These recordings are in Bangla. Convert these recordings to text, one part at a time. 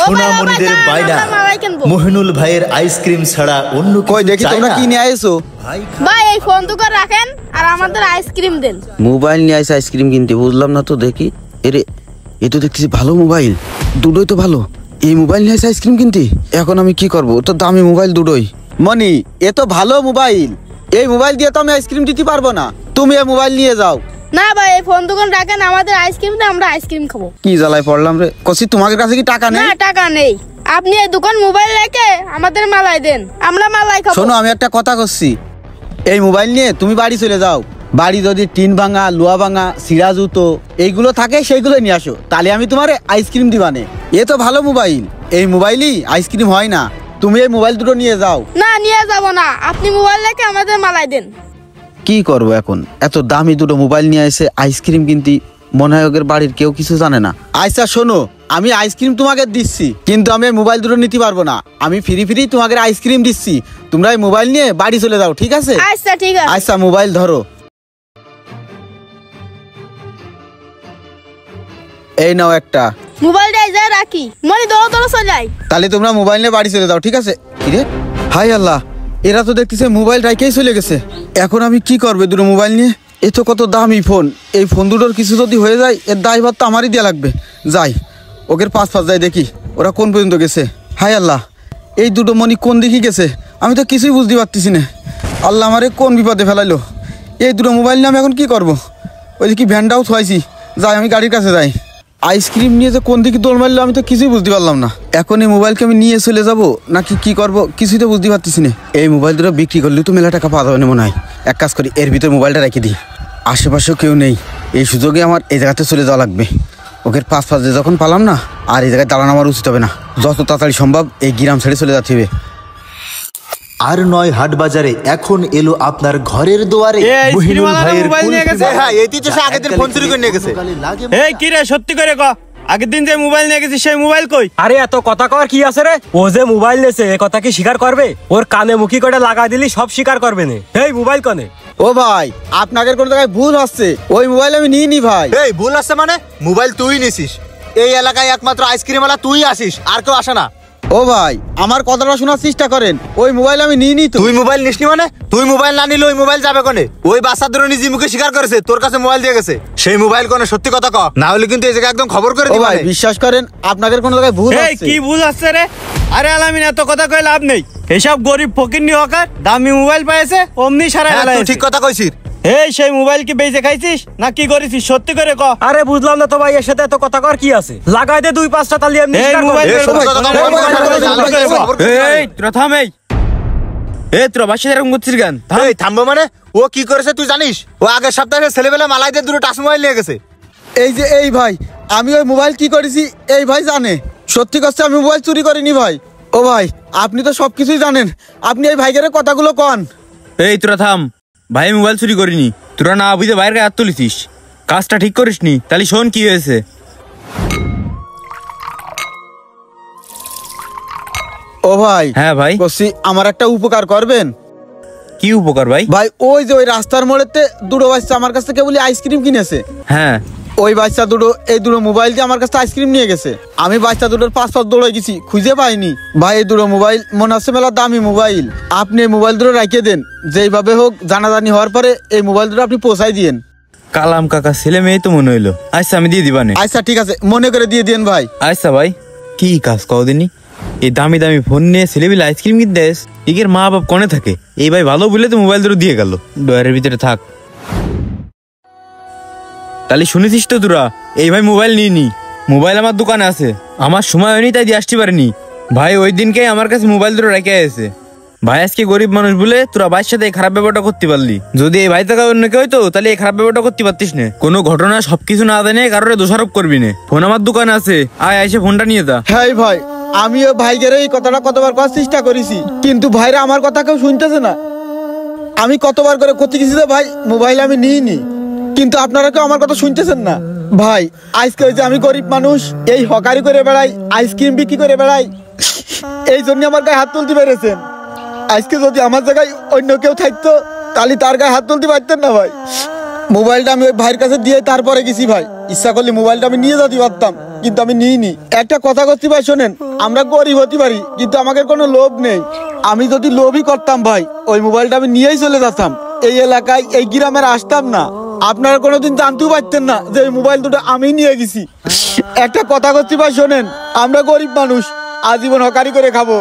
সোনামণিদের বায়না মহিনুল ভাইয়ের আইসক্রিম ছাড়া অন্য কই দেখি তোমরা কি নিয়ে আইছো? ভাই এই ফোন তো করে রাখেন আর আমাদের আইসক্রিম দেন। মোবাইল নিয়ে আইছে আইসক্রিম কিনতে, বুঝলাম না তো। দেখি এরে, এ তো দেখতেছি ভালো মোবাইল, দুটোই তো ভালো। এই মোবাইল নিয়ে আইছে আইসক্রিম কিনতে, এখন আমি কি করবো? তো দামি মোবাইল দুটোই। মনি, এ তো ভালো মোবাইল, এই মোবাইল দিয়ে তো আমি আইসক্রিম দিতে পারবো না, তুমি এই মোবাইল নিয়ে যাও। না ভাই এই ফোন দোকান রাখেন, আমাদের আইসক্রিম দেন, আমরা আইসক্রিম খাবো। কি জ্বালায় পড়লাম রে। কসি তোমাদের কাছে কি টাকা নেই? না টাকা নেই, আপনি এই দোকান মোবাইল রেখে আমাদের মালাই দেন, আমরা মালাই খাবো। শোনো, আমি একটা কথা করছি, এই মোবাইল নিয়ে তুমি বাড়ি চলে যাও। বাড়ি যদি টিন ভাঙা, লোহা ভাঙা, সিরা জুতো এইগুলো থাকে সেইগুলো নিয়ে আসো, তাহলে আমি তোমার আইসক্রিম দিবানে। এ তো ভালো মোবাইল, এই মোবাইলই আইসক্রিম হয় না। তুমি এই মোবাইল দুটো নিয়ে যাও। না নিয়ে যাব না, আপনি মোবাইল রেখে আমাদের মালাই দেন। কি করবো এখন? এত দামি দুটো মোবাইল নিয়ে এসে আইসক্রিম কিনতে, মনে হয় ওদের বাড়ির কেউ কিছু জানে না। আচ্ছা শোনো, আমি আইসক্রিম তোমাকে দিচ্ছি, কিন্তু আমি মোবাইল দুটো নিতে পারবো না। আমি ফ্রি ফ্রি তোমাকে আইসক্রিম দিচ্ছি, তোমরা এই মোবাইল নিয়ে বাড়ি চলে যাও, ঠিক আছে? আচ্ছা ঠিক আছে। আচ্ছা মোবাইল ধরো, এই নাও একটা। মোবাইলটা যা রাখি, মনি দৌড় দৌড় চলে যাই। তাহলে তোমরা মোবাইল নিয়ে বাড়ি চলে যাও, ঠিক আছে? কিরে, হাই আল্লাহ, এরা তো দেখতেছে মোবাইল রাইকেই চলে গেছে। এখন আমি কি করবে দুটো মোবাইল নিয়ে? এ তো কত দামি ফোন, এই ফোন দুটোর কিছু যদি হয়ে যায় এর দায়ভার তো আমারই দেওয়া লাগবে। যাই, ওকে পাঁচ যাই দেখি ওরা কোন পর্যন্ত গেছে। হাই আল্লাহ, এই দুটো মনি কোন দিকে গেছে আমি তো কিছুই বুঝতে পারতেছি না। আল্লাহ আমারে কোন বিপদে ফেলাইলো। এই দুটো মোবাইল নিয়ে আমি এখন কি করব? ওই যে কি ভ্যানটাও থুয়াইছি, যাই আমি গাড়ির কাছে যাই। আইসক্রিম নিয়ে যে কোন দিকে দৌড় মারলো আমি তো কিছুই বুঝতে পারলাম না। এখন এই মোবাইলকে আমি নিয়ে চলে যাব নাকি কি করব কিছুই তো বুঝতে পারতেছি না। এই মোবাইল দুটো বিক্রি করলে তো মেলা টাকা পাওয়া যাবে না মনে হয়। এক কাজ করি, এর ভিতরে মোবাইলটা রেখে দিই, আশেপাশেও কেউ নেই, এই সুযোগে আমার এই জায়গাতে চলে যাওয়া লাগবে। ওকে পাঁচ যখন পালাম না, আর এই জায়গায় দাঁড়ানো আমার উচিত হবে না। যত তাড়াতাড়ি সম্ভব এই গ্রাম ছেড়ে চলে যেতে হবে। আর নয় হাট বাজারে এখন এলো আপনার ঘরের দুয়ারে মহিনুল ভাইয়ের মোবাইল নিয়ে গেছে। হ্যাঁ এই তো সে আগের দিন ফোন চুরি করে নিয়ে গেছে। এই কি রে, সত্যি করে ক, আগের দিন যে মোবাইল নিয়ে গেছিস সেই মোবাইল কই? আরে এত কথা কর কি আছে রে? ও যে মোবাইল নেছে এ কথা কি স্বীকার করবে? ওর কানে মুখি করে লাগা দিলি সব স্বীকার করবে না। এই মোবাইল কনে? ও ভাই, আপনাদের কোন জায়গায় ভুল হচ্ছে, ওই মোবাইল আমি নিইনি ভাই। এই ভুল হচ্ছে মানে? মোবাইল তুই নিছিস, এই এলাকায় একমাত্র আইসক্রিম ওয়ালা তুই আসিস, আর কেউ আসে না। ও ভাই, আমার কথাটা শোনার চেষ্টা করেন, ওই মোবাইল আমি নিইনি তো। তুই মোবাইল নিসনি মানে? তুই মোবাইল না নিলে ওই মোবাইল যাবে কোনে? ওই বাচ্চাদের নিজে মুখে স্বীকার করেছে তোর কাছে মোবাইল দিয়ে গেছে। সেই মোবাইল কোনে? সত্যি কথা ক, না হলে কিন্তু এই জায়গায় একদম খবর করে দিবা। ভাই বিশ্বাস করেন, আপনাদের কোন জায়গায় ভুল এই হচ্ছে। কি ভুল আছে রে? আরে আলামিন, এত কথা কই লাভ নেই। এসব গরিব ফকিন্নি হকার দামি মোবাইল পাইছে অমনি সারা গেল। তুই ঠিক কথা কইছিস। এই সেই মোবাইল কি বেচে খাইছিস না কি করেছিস? সত্যি করে ক। আরে বুঝলাম না তো ভাই, এর সাথে এত কথা কর কি আছে? লাগাই দে 2-5টা তালি এমনি এই স্বীকার মোবাইল কর। এই তোরা থাম। এই তোরা বাসে এরকম করছিস কেন? এই থামবো মানে? ও কি করেছে তুই জানিস? ও আগের সপ্তাহে ছেলেবেলা মালাইদের দুটো টাচ মোবাইল নিয়ে গেছে। এই যে এই ভাই, আমি ওই মোবাইল কি করেছি এই ভাই জানে। সত্যি কথা আমি মোবাইল চুরি করিনি ভাই। ও ভাই, আপনি তো সবকিছুই জানেন, আপনি এই ভাইগের কথাগুলো কন। এই তোরা থাম, ভাই মোবাইল চুরি করিনি। তোরা না বুঝে বাইরে হাত তুলিছিস, কাজটা ঠিক করিসনি। তাহলে শোন কি হয়েছে। ও ভাই। হ্যাঁ ভাই বলছি, আমার একটা উপকার করবেন? কি উপকার ভাই? ভাই ওই যে ওই রাস্তার মোড়েতে দুটো বাচ্চা আমার কাছ থেকে বলি আইসক্রিম কিনেছে। হ্যাঁ, ওই বাচ্চা দুটো এই দুটো মোবাইল দিয়ে আমার কাছে আইসক্রিম নিয়ে গেছে। আমি বাচ্চা দুটোর পাঁচ দৌড়ে গেছি, খুঁজে পাইনি ভাই। এই দুটো মোবাইল মনে হচ্ছে মেলা দামি মোবাইল। আপনি এই মোবাইল দুটো রেখে দেন, যেইভাবে হোক জানাজানি হওয়ার পরে এই মোবাইল দুটো আপনি পৌঁছাই দিয়েন। কালাম কাকা ছেলে মেয়ে তো মনে হইলো। আচ্ছা আমি দিয়ে দিবানে। আচ্ছা ঠিক আছে, মনে করে দিয়ে দিন ভাই। আচ্ছা ভাই, কি কাজ কদিনই এই দামি দামি ফোন নিয়ে ছেলেবিলে আইসক্রিম কিনতে দেশ। এর মা বাপ কোনে থাকে? এই ভাই ভালো বলে তো মোবাইল দুটো দিয়ে গেল। ডয়ারের ভিতরে থাক। তাহলে শুনেছিস তো তোরা, এই ভাই মোবাইল নিইনি। মোবাইল আমার দোকানে আছে, আমার সময় হয়নি তাই দিয়ে আসতে পারিনি। ভাই ওই দিনকে আমার কাছে মোবাইল দুটো রেখে আছে। ভাই আজকে গরিব মানুষ বলে তোরা ভাইয়ের সাথে এই খারাপ ব্যাপারটা করতে পারলি। যদি এই ভাই থাকা অন্য কেউ হইতো তাহলে এই খারাপ ব্যাপারটা করতে পারতিস না। কোনো ঘটনা সবকিছু না জানে কারোর দোষারোপ করবি না। ফোন আমার দোকানে আছে, আয় এসে ফোনটা নিয়ে যা। হ্যাঁ ভাই, আমিও ভাইগের এই কথাটা কতবার করার চেষ্টা করেছি, কিন্তু ভাইরা আমার কথা কেউ শুনতেছে না। আমি কতবার করে করতে গেছি যে ভাই মোবাইল আমি নিইনি, কিন্তু আপনারা কেউ আমার কথা শুনতেছেন না। ভাই আজকে ওই যে আমি গরিব মানুষ, এই হকারি করে বেড়াই, আইসক্রিম বিক্রি করে বেড়াই, এই জন্য আমার গায়ে হাত তুলতে পেরেছেন। আজকে যদি আমার জায়গায় অন্য কেউ থাকতো তাহলে তার গায়ে হাত তুলতে পারতেন না ভাই। মোবাইলটা আমি ওই ভাইয়ের কাছে দিয়ে তারপরে গেছি ভাই। ইচ্ছা করলে মোবাইলটা আমি নিয়ে যেতে পারতাম, কিন্তু আমি নিইনি। একটা কথা করতে ভাই শোনেন, আমরা গরিব হতে পারি কিন্তু আমাদের কোনো লোভ নেই। আমি যদি লোভই করতাম ভাই, ওই মোবাইলটা আমি নিয়েই চলে যেতাম, এই এলাকায় এই গ্রামের আসতাম না। আপনারা কোনোদিন জানতেও পারতেন না যে এই মোবাইল দুটো আমি নিয়ে গেছি। একটা কথা করতে ভাই শোনেন, আমরা গরিব মানুষ, আজীবন হকারি করে খাবো,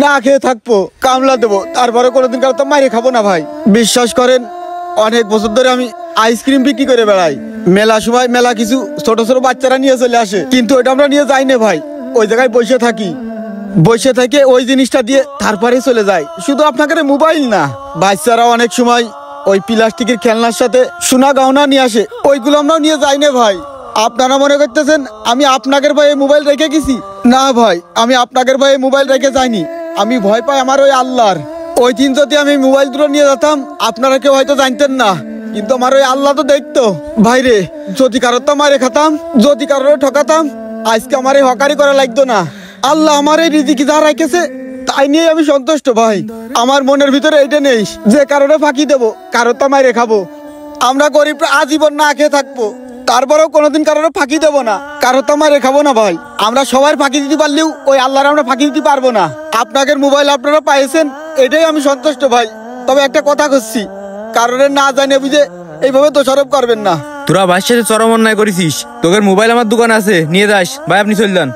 না খেয়ে থাকবো, কামলা দেবো, তারপরে কোনোদিন কারো তো মাইরে খাবো না ভাই। বিশ্বাস করেন, অনেক বছর ধরে আমি আইসক্রিম বিক্রি করে বেড়াই। মেলা সময় মেলা কিছু ছোট ছোট বাচ্চারা নিয়ে চলে আসে, কিন্তু ওইটা আমরা নিয়ে যাই না ভাই। ওই জায়গায় বসে থাকি, বসে থেকে ওই জিনিসটা দিয়ে তারপরে চলে যায়। শুধু আপনাদের মোবাইল না, বাচ্চারা অনেক সময় ওই প্লাস্টিকের খেলনার সাথে সোনা গহনা নিয়ে আসে, ওইগুলো আমরাও নিয়ে যাই না ভাই। আপনারা মনে করতেছেন আমি আপনাদের ভয়ে মোবাইল রেখে গেছি? না ভাই, আমি আপনাদের ভয়ে মোবাইল রেখে যাইনি। আমি ভয় পাই আমার ওই আল্লাহর। ওই দিন যদি আমি মোবাইল দুটো নিয়ে যেতাম, আপনারা কেউ হয়তো জানতেন না, কিন্তু আমার ওই আল্লাহ তো দেখতো। ভাইরে, যদি কারোর তো মারে খাতাম, যদি কারোর ঠকাতাম, আজকে আমার এই হকারি করা লাগতো না। আল্লাহ আমার এই রিজিকি যা রাখেছে তাই নিয়ে আমি সন্তুষ্ট ভাই। আমার মনের ভিতরে এইটা নেই যে কারোরে ফাঁকি দেবো, কারোর তো মারে খাবো। আমরা গরিব আজীবন না খেয়ে থাকবো, তারপরেও কোনোদিন কারোর ফাঁকি দেবো না, কারোর তো মারে খাবো না ভাই। আমরা সবার ফাঁকি দিতে পারলেও ওই আল্লাহর আমরা ফাঁকি দিতে পারবো না। আপনাদের মোবাইল আপনারা পাইছেন, এটাই আমি সন্তুষ্ট ভাই। তবে একটা কথা করছি, কারোর না জানে বুঝে এইভাবে দোষারোপ করবেন না। তোরা ভাইয়ের সাথে চরম অন্যায় করেছিস। তোদের মোবাইল আমার দোকানে আছে, নিয়ে যাস। ভাই আপনি চলে যান।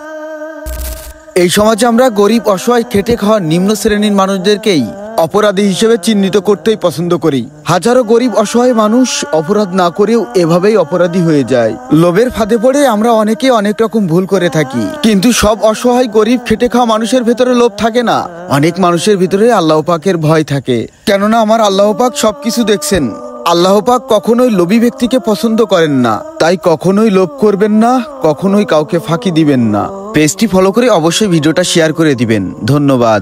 এই সমাজে আমরা গরিব, অসহায়, খেটে খাওয়া নিম্ন শ্রেণীর মানুষদেরকেই অপরাধী হিসেবে চিহ্নিত করতেই পছন্দ করি। হাজারো গরিব অসহায় মানুষ অপরাধ না করেও এভাবেই অপরাধী হয়ে যায়। লোভের ফাঁদে পড়ে আমরা অনেকে অনেক রকম ভুল করে থাকি, কিন্তু সব অসহায় গরিব খেটে খাওয়া মানুষের ভেতরে লোভ থাকে না। অনেক মানুষের ভিতরে আল্লাহ পাকের ভয় থাকে, কেননা আমার আল্লাহ পাক সবকিছু দেখছেন। আল্লাহ পাক কখনোই লোভী ব্যক্তিকে পছন্দ করেন না, তাই কখনোই লোভ করবেন না, কখনোই কাউকে ফাঁকি দিবেন না। পেজটি ফলো করে অবশ্যই ভিডিওটা শেয়ার করে দিবেন। ধন্যবাদ।